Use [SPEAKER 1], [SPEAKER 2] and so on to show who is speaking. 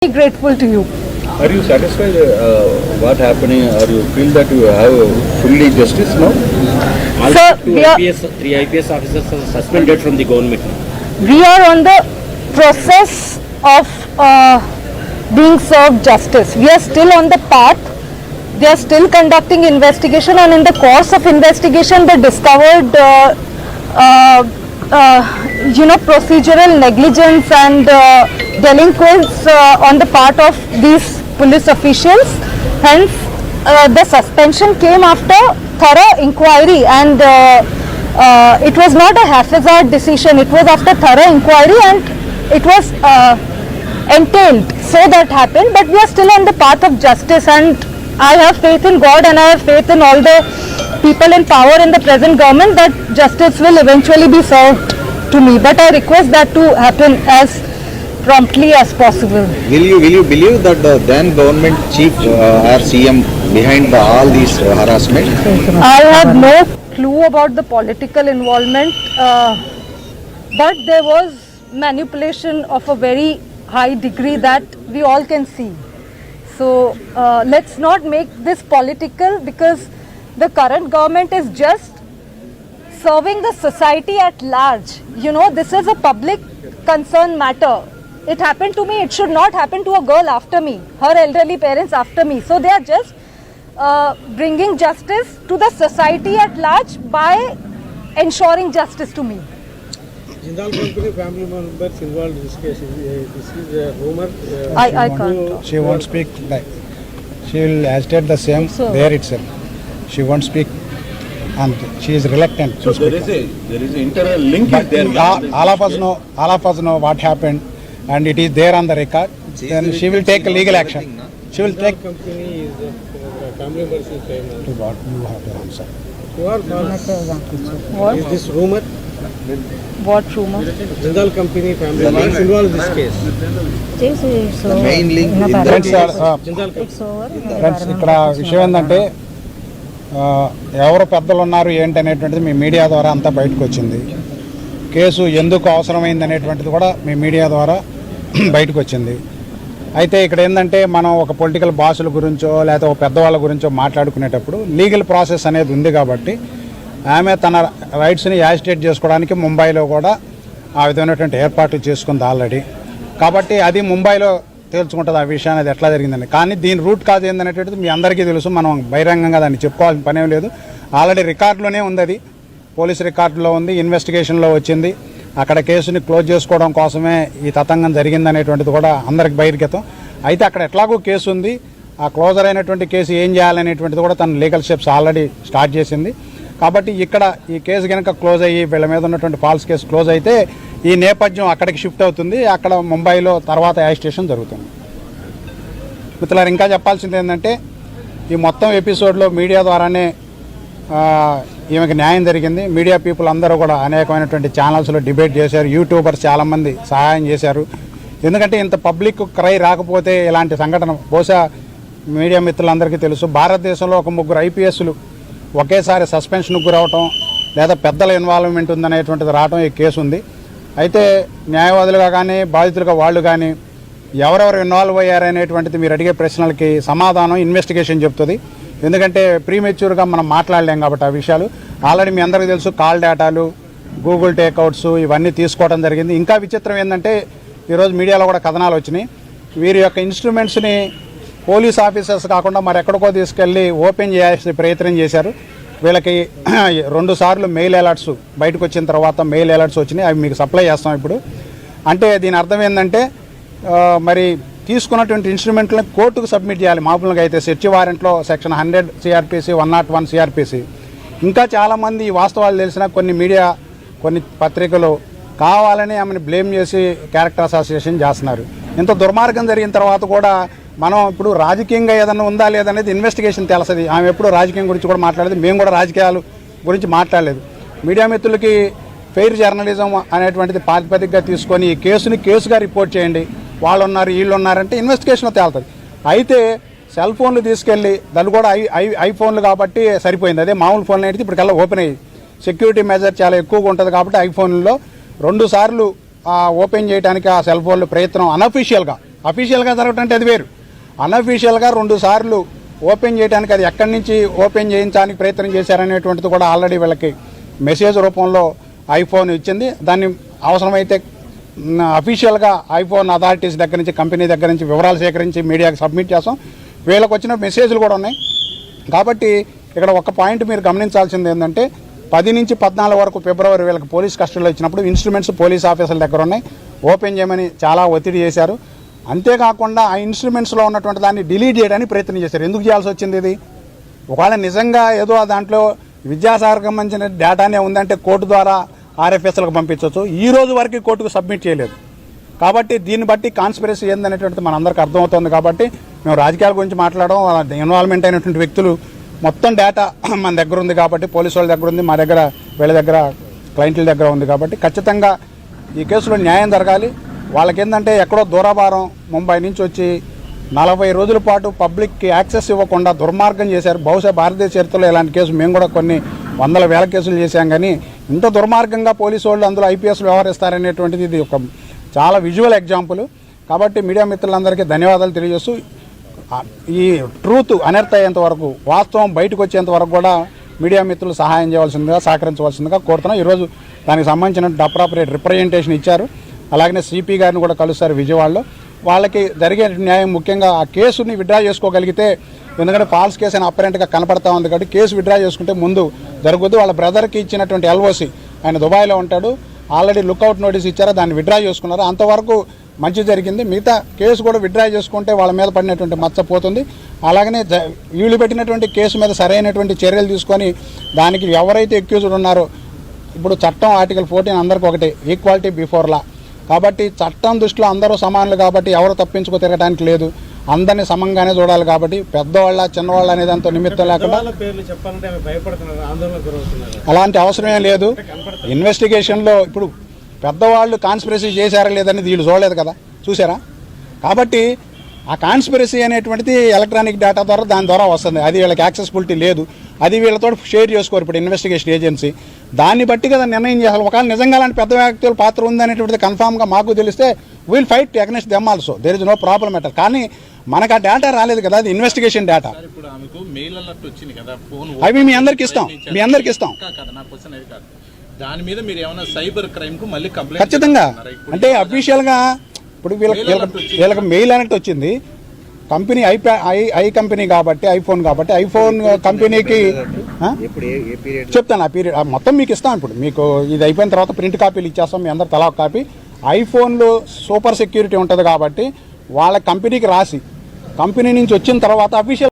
[SPEAKER 1] Grateful to you.
[SPEAKER 2] Are you satisfied what happening, or you feel that you have fully justice now?
[SPEAKER 1] Sir,
[SPEAKER 3] Three IPS officers are suspended from the government.
[SPEAKER 1] we are on the process of being served justice. We are still on the path. They are still conducting investigation, and in the course of investigation they discovered procedural negligence and delinquents on the part of these police officials. Hence the suspension came after thorough inquiry, and it was not a haphazard decision. It was after thorough inquiry, and it was entailed, so that happened. But we are still on the path of justice, and I have faith in God, and I have faith in all the people in power in the present government that justice will eventually be served to me. But I request that to happen as promptly as possible.
[SPEAKER 4] Will you believe that the then government chief or CM behind all these harassment?
[SPEAKER 1] I have no clue about the political involvement, but there was manipulation of a very high degree that we all can see. So let's not make this political, because the current government is just serving the society at large. You know, this is a public concern matter. It happened to me, it should not happen to a girl after me, her elderly parents after me. So they are just bringing justice to the society at large by ensuring justice to me.
[SPEAKER 5] Jindal Company family members involved in this case. This is a rumor.
[SPEAKER 1] I can't.
[SPEAKER 6] She won't speak. She will agitate the same there itself. She won't speak, and she is reluctant
[SPEAKER 2] So
[SPEAKER 6] to
[SPEAKER 2] there
[SPEAKER 6] speak.
[SPEAKER 2] is an internal link
[SPEAKER 6] But
[SPEAKER 2] there.
[SPEAKER 6] all of us know what happened, and it is there on the record. Then she will take legal action. She will take.
[SPEAKER 5] Jindal Company is family members is famous.
[SPEAKER 6] To what you have to answer.
[SPEAKER 5] Who are false?
[SPEAKER 1] What?
[SPEAKER 5] Is this rumor?
[SPEAKER 1] What rumor?
[SPEAKER 5] Jindal Company family members involved in this case.
[SPEAKER 4] The main link in that
[SPEAKER 6] Friends,
[SPEAKER 5] Jindal Company.
[SPEAKER 6] Friends ఇక్కడ విషయం ఏంటంటే ఎవరు పెద్దలు ఉన్నారు ఏంటి అనేటువంటిది మీ media ద్వారా అంతా బయటకు వచ్చింది. కేసు ఎందుకు అవసరమైంది అనేటువంటిది కూడా మీ మీడియా ద్వారా బయటకు వచ్చింది. అయితే ఇక్కడ ఏంటంటే మనం ఒక పొలిటికల్ బాసుల గురించో లేకపోతే ఒక పెద్దవాళ్ళ గురించో మాట్లాడుకునేటప్పుడు లీగల్ ప్రాసెస్ అనేది ఉంది కాబట్టి ఆమె తన రైట్స్ని యాజిటేట్ చేసుకోవడానికి ముంబైలో కూడా ఆ విధమైనటువంటి ఏర్పాట్లు చేసుకుంది ఆల్రెడీ. కాబట్టి అది ముంబైలో తేల్చుకుంటుంది ఆ విషయం అనేది ఎట్లా జరిగిందని. కానీ దీని రూట్ కాజ్ ఏందనేటువంటిది మీ అందరికీ తెలుసు. మనం బహిరంగంగా దాన్ని చెప్పుకోవాల్సిన పనేం లేదు. ఆల్రెడీ రికార్డులోనే ఉంది, అది పోలీస్ రికార్డులో ఉంది, ఇన్వెస్టిగేషన్లో వచ్చింది. అక్కడ కేసుని క్లోజ్ చేసుకోవడం కోసమే ఈ తతంగం జరిగిందనేటువంటిది కూడా అందరికి బహిర్గతం. అయితే అక్కడ ఎట్లాగో కేసు ఉంది, ఆ క్లోజర్ అయినటువంటి కేసు ఏం చేయాలనేటువంటిది కూడా తన లీగల్ స్టెప్స్ ఆల్రెడీ స్టార్ట్ చేసింది. కాబట్టి ఇక్కడ ఈ కేసు కనుక క్లోజ్ అయ్యి వీళ్ళ మీద ఉన్నటువంటి ఫాల్స్ కేసు క్లోజ్ అయితే ఈ నేపథ్యం అక్కడికి షిఫ్ట్ అవుతుంది. అక్కడ ముంబైలో తర్వాత యాజిటేషన్ జరుగుతుంది. మిత్రులారు, ఇంకా చెప్పాల్సింది ఏంటంటే ఈ మొత్తం ఎపిసోడ్లో మీడియా ద్వారానే ఈమెకి న్యాయం జరిగింది. మీడియా పీపుల్ అందరూ కూడా అనేకమైనటువంటి ఛానల్స్లో డిబేట్ చేశారు. యూట్యూబర్స్ చాలామంది సహాయం చేశారు. ఎందుకంటే ఇంత పబ్లిక్ క్రై రాకపోతే ఇలాంటి సంఘటన బహుశా మీడియా మిత్రులందరికీ తెలుసు. భారతదేశంలో ఒక 3 IPSలు ఒకేసారి సస్పెన్షన్కు గురవటం లేదా పెద్దల ఇన్వాల్వ్మెంట్ ఉందనేటువంటిది రావటం ఈ కేసు ఉంది. అయితే న్యాయవాదులుగా కానీ బాధితులుగా వాళ్ళు కానీ ఎవరెవరు ఇన్వాల్వ్ అయ్యారనేటువంటిది మీరు అడిగే ప్రశ్నలకి సమాధానం ఇన్వెస్టిగేషన్ చెప్తుంది. ఎందుకంటే ప్రీమెచ్యూర్గా మనం మాట్లాడలేం కాబట్టి ఆ విషయాలు ఆల్రెడీ మీ అందరికీ తెలుసు. కాల్ డేటాలు, గూగుల్ టేక్అవుట్స్ ఇవన్నీ తీసుకోవడం జరిగింది. ఇంకా విచిత్రం ఏంటంటే ఈరోజు మీడియాలో కూడా కథనాలు వచ్చినాయి. వీరి యొక్క ఇన్స్ట్రుమెంట్స్ని పోలీస్ ఆఫీసర్స్ కాకుండా మరి ఎక్కడికో తీసుకెళ్ళి ఓపెన్ చేయాల్సిన ప్రయత్నం చేశారు. వీళ్ళకి 2 సార్లు మెయిల్ అలర్ట్స్ బయటకు వచ్చిన తర్వాత మెయిల్ అలర్ట్స్ వచ్చినాయి. అవి మీకు సప్లై చేస్తాం ఇప్పుడు. అంటే దీని అర్థం ఏంటంటే మరి తీసుకున్నటువంటి ఇన్స్ట్రుమెంట్లను కోర్టుకు సబ్మిట్ చేయాలి. మామూలుగా అయితే సెర్చ్ వారెంట్లో సెక్షన్ 100 CRPC 101 CRPC. ఇంకా చాలామంది ఈ వాస్తవాలు తెలిసిన కొన్ని మీడియా కొన్ని పత్రికలు కావాలని ఆమెను బ్లేమ్ చేసి క్యారెక్టర్ అసోసియేషన్ చేస్తున్నారు. ఇంత దుర్మార్గం జరిగిన తర్వాత కూడా మనం ఇప్పుడు రాజకీయంగా ఏదన్నా ఉందా లేదనేది ఇన్వెస్టిగేషన్ తెలుస్తుంది. ఆమె ఎప్పుడు రాజకీయం గురించి కూడా మాట్లాడలేదు. మేము కూడా రాజకీయాల గురించి మాట్లాడలేదు. మీడియా మిత్రులకి ఫెయిర్ జర్నలిజం అనేటువంటిది ప్రాతిపదికగా తీసుకొని ఈ కేసుని కేసుగా రిపోర్ట్ చేయండి. వాళ్ళు ఉన్నారు వీళ్ళు ఉన్నారంటే ఇన్వెస్టిగేషన్లో తేలుతుంది. అయితే సెల్ ఫోన్లు తీసుకెళ్ళి దాన్ని కూడా ఐఫోన్లు కాబట్టి సరిపోయింది. అదే మామూలు ఫోన్లు అయితే ఇప్పటికల్లా ఓపెన్ అయ్యి సెక్యూరిటీ మెజర్ చాలా ఎక్కువగా ఉంటుంది కాబట్టి ఐఫోన్లో 2 సార్లు ఓపెన్ చేయడానికి ఆ సెల్ ఫోన్లు ప్రయత్నం అనఫీషియల్గా అఫీషియల్గా జరగటం అంటే అది వేరు. అన్అఫీషియల్గా 2 సార్లు ఓపెన్ చేయడానికి, అది ఎక్కడి నుంచి ఓపెన్ చేయించడానికి ప్రయత్నం చేశారనేటువంటిది కూడా ఆల్రెడీ వీళ్ళకి మెసేజ్ రూపంలో ఐఫోన్ ఇచ్చింది. దాన్ని అవసరమైతే అఫీషియల్గా ఐఫోన్ అథారిటీస్ దగ్గర నుంచి, కంపెనీ దగ్గర నుంచి వివరాలు సేకరించి మీడియాకి సబ్మిట్ చేస్తాం. వీళ్ళకి వచ్చిన మెసేజ్లు కూడా ఉన్నాయి. కాబట్టి ఇక్కడ ఒక పాయింట్ మీరు గమనించాల్సింది ఏంటంటే 10 నుంచి 14 వరకు ఫిబ్రవరి వీళ్ళకి పోలీస్ కస్టడీలో ఇచ్చినప్పుడు ఇన్స్ట్రుమెంట్స్ పోలీస్ ఆఫీసర్ల దగ్గర ఉన్నాయి, ఓపెన్ చేయమని చాలా ఒత్తిడి చేశారు. అంతేకాకుండా ఆ ఇన్స్ట్రుమెంట్స్లో ఉన్నటువంటి దాన్ని డిలీట్ చేయడానికి ప్రయత్నం చేశారు. ఎందుకు చేయాల్సి వచ్చింది ఇది? ఒకవేళ నిజంగా ఏదో దాంట్లో విద్యాసాగర్కి సంబంధించిన డేటానే ఉందంటే కోర్టు ద్వారా ఆర్ఎఫ్ఎస్లకు పంపించవచ్చు. ఈ రోజు వరకు కోర్టుకు సబ్మిట్ చేయలేదు. కాబట్టి దీన్ని బట్టి కాన్స్పిరసీ ఏందనేటువంటిది మనందరికీ అర్థమవుతుంది. కాబట్టి మేము రాజకీయాల గురించి మాట్లాడడం, ఇన్వాల్వ్మెంట్ అయినటువంటి వ్యక్తులు మొత్తం డేటా మన దగ్గర ఉంది కాబట్టి, పోలీసు వాళ్ళ దగ్గర ఉంది, మా దగ్గర, వీళ్ళ దగ్గర, క్లయింట్ల దగ్గర ఉంది. కాబట్టి ఖచ్చితంగా ఈ కేసులో న్యాయం జరగాలి. వాళ్ళకేందంటే ఎక్కడో దూరభారం ముంబై నుంచి వచ్చి 40 రోజుల పాటు పబ్లిక్కి యాక్సెస్ ఇవ్వకుండా దుర్మార్గం చేశారు. బహుశా భారతదేశ చరిత్రలో ఇలాంటి కేసు మేము కూడా కొన్ని వందల వేల కేసులు చేశాం. కానీ ఇంత దుర్మార్గంగా పోలీసు వాళ్ళు అందులో ఐపీఎస్లు వ్యవహరిస్తారనేటువంటిది ఇది ఒక చాలా విజువల్ ఎగ్జాంపుల్. కాబట్టి మీడియా మిత్రులందరికీ ధన్యవాదాలు తెలియజేస్తూ, ఈ ట్రూత్ అనర్థ అయ్యేంత వరకు, వాస్తవం బయటకు వచ్చేంత వరకు కూడా మీడియా మిత్రులు సహాయం చేయవలసిందిగా, సహకరించవలసిందిగా కోరుతున్నాం. ఈరోజు దానికి సంబంధించిన అప్రాపరియేట్ రిప్రజెంటేషన్ ఇచ్చారు. అలాగనే సిపి గారిని కూడా కలుస్తారు విజయవాడలో. వాళ్ళకి జరిగే న్యాయం, ముఖ్యంగా ఆ కేసుని విత్డ్రా చేసుకోగలిగితే, ఎందుకంటే ఫాల్స్ కేసు అని అపరెంట్గా కనపడతా ఉంది కాబట్టి కేసు విత్డ్రా చేసుకుంటే ముందు జరుగుద్ది. వాళ్ళ బ్రదర్కి ఇచ్చినటువంటి ఎల్ఓసి, ఆయన దుబాయ్లో ఉంటాడు, ఆల్రెడీ లుక్అవుట్ నోటీస్ ఇచ్చారు, దాన్ని విత్డ్రా చేసుకున్నారు. అంతవరకు మంచి జరిగింది. మిగతా కేసు కూడా విత్డ్రా చేసుకుంటే వాళ్ళ మీద పడినటువంటి మచ్చ పోతుంది. అలాగనే వీళ్ళు పెట్టినటువంటి కేసు మీద సరైనటువంటి చర్యలు తీసుకొని దానికి ఎవరైతే అక్యూజ్డ్ ఉన్నారో, ఇప్పుడు చట్టం ఆర్టికల్ 14 అందరికీ ఒకటి, ఈక్వాలిటీ బిఫోర్ లా. కాబట్టి చట్టం దృష్టిలో అందరూ సమానులు కాబట్టి ఎవరు తప్పించుకు తిరగడానికి లేదు, అందరినీ సమంగానే చూడాలి. కాబట్టి పెద్దవాళ్ళ చిన్నవాళ్ళ అనే దాంతో నిమిత్తం లేకుండా
[SPEAKER 5] పేర్లు చెప్పాలంటే ఆమె భయపడుతున్నారు, ఆందోళన గురవుతున్నారు.
[SPEAKER 6] అలాంటి అవసరమే లేదు. ఇన్వెస్టిగేషన్లో ఇప్పుడు పెద్దవాళ్ళు కాన్స్పిరసీ చేశారా లేదని వీళ్ళు చూడలేదు కదా, చూసారా? కాబట్టి ఆ కాన్స్పిరసీ అనేటువంటిది ఎలక్ట్రానిక్ డేటా ద్వారా, దాని ద్వారా వస్తుంది. అది వీళ్ళకి యాక్సెసిబిలిటీ లేదు, అది వీళ్ళతో షేర్ చేసుకోరు ఇప్పుడు ఇన్వెస్టిగేషన్ ఏజెన్సీ. దాన్ని బట్టి కదా నిర్ణయం చేయాలి. ఒకవేళ నిజంగా అలాంటి పెద్ద వ్యక్తుల పాత్ర ఉందనేటువంటిది కన్ఫామ్గా మాకు తెలిస్తే will fight against them also, there is no problem at all. కానీ మనకు ఆ డేటా రాలేదు కదా, అది ఇన్వెస్టిగేషన్ డేటా. అవి మీ అందరికి ఇస్తాం, మీ అందరికి ఇస్తాం
[SPEAKER 7] దాని మీద మీరు ఏమైనా సైబర్ క్రైమ్ కు మళ్ళీ కంప్లైంట్
[SPEAKER 6] ఖచ్చితంగా. అంటే అఫీషియల్గా ఇప్పుడు వీళ్ళకి మెయిల్ అనేది వచ్చింది. కంపెనీ ఐ కంపెనీ కాబట్టి, ఐఫోన్ కాబట్టి, ఐఫోన్ కంపెనీకి చెప్తాను ఆ పీరియడ్ మొత్తం మీకు ఇస్తాం. ఇప్పుడు మీకు ఇది అయిపోయిన తర్వాత ప్రింట్ కాపీలు ఇచ్చేస్తాం, మీ అందరు తలా ఒక కాపీ. ఐఫోన్లో సూపర్ సెక్యూరిటీ ఉంటుంది కాబట్టి వాళ్ళ కంపెనీకి రాసి, కంపెనీ నుంచి వచ్చిన తర్వాత అఫీషియల్